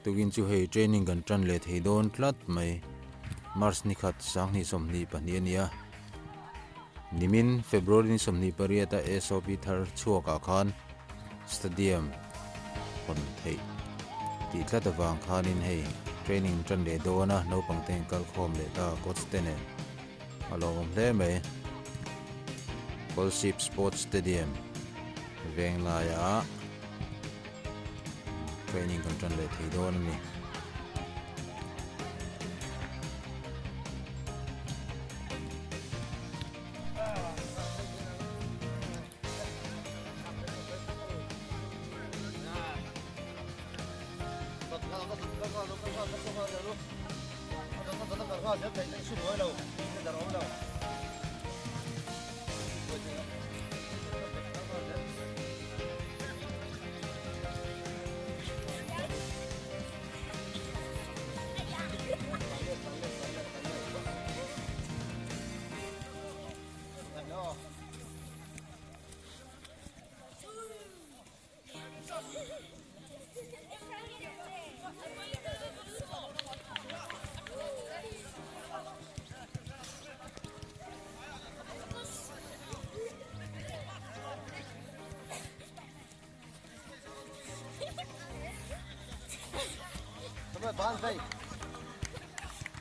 tugin chu hei training kan tran le thei don tlat mai Mars ni khat sang ni som ni pahnia nia nimin February ni som ni pariata SOP thar chuaka khan stadium kon thei ti tlat awang khanin hei training tran le dona no pangteng kal khom le ta coach tene alom hle mai Colship Sports Stadium vengla ya training kan tran le thei don ni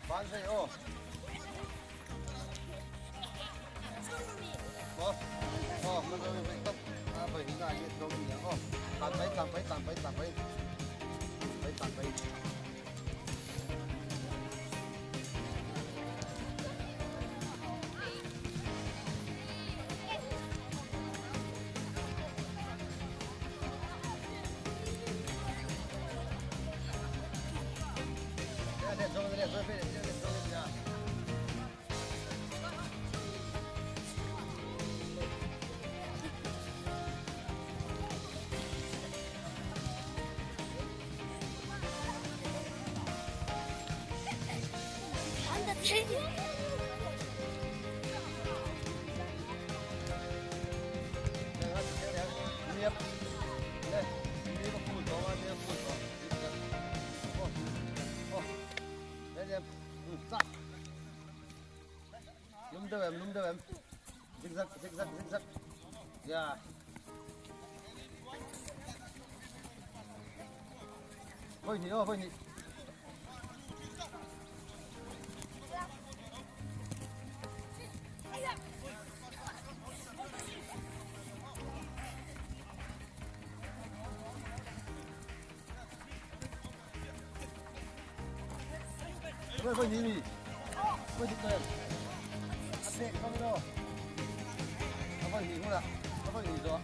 Bán dây ô mình phải tốc phải hình ảnh đâu gì nữa ô tạm bấy Lum đâu em zigzag ya voi nhỉ voi nhỉ voi đi em 네, 감사합니다. 아빠 이거야. 아빠 이거.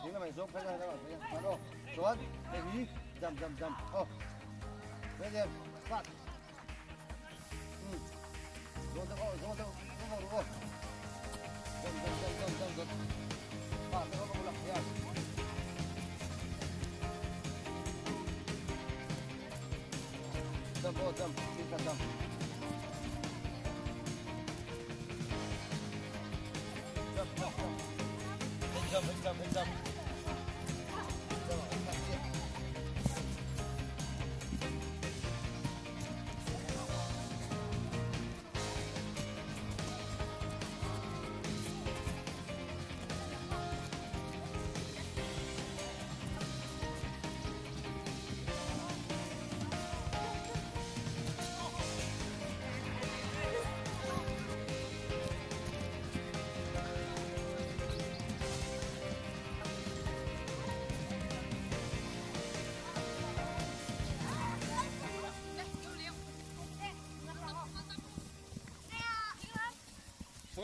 Ini mày xuống phải ra các bạn thấy không? Xuống, để ý, dầm. Đây đi, phát. Xuống đâu, đúng không? Dầm. Phát, nó không lặp nha. Dầm, xin cả dầm. Dầm.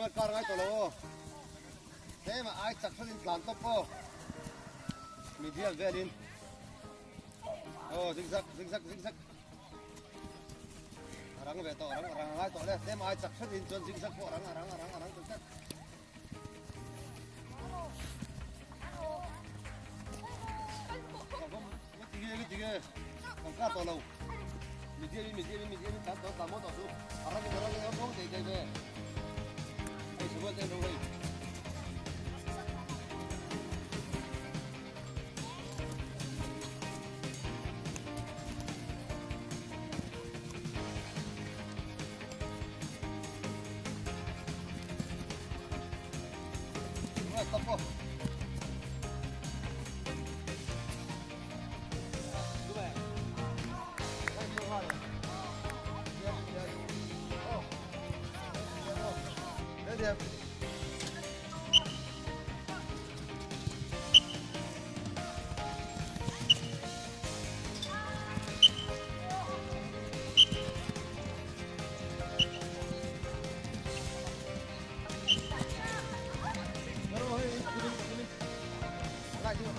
Rồi con ngay tổ lô. Thế mà ai chặt lên plan top po. Medium về đi. Zigzag, zigzag, zigzag. Arang về tổ, arang ngay tổ lên. Thế mà ai chặt lên chọn zigzag po, arang zigzag. Cái tiga. Không cá tổ lô. Medium, chặt tổ tạm một tổ số. Arang cái không để về. Ai xuống lên đâu đây. Stop po. Đẹp. Lại chưa?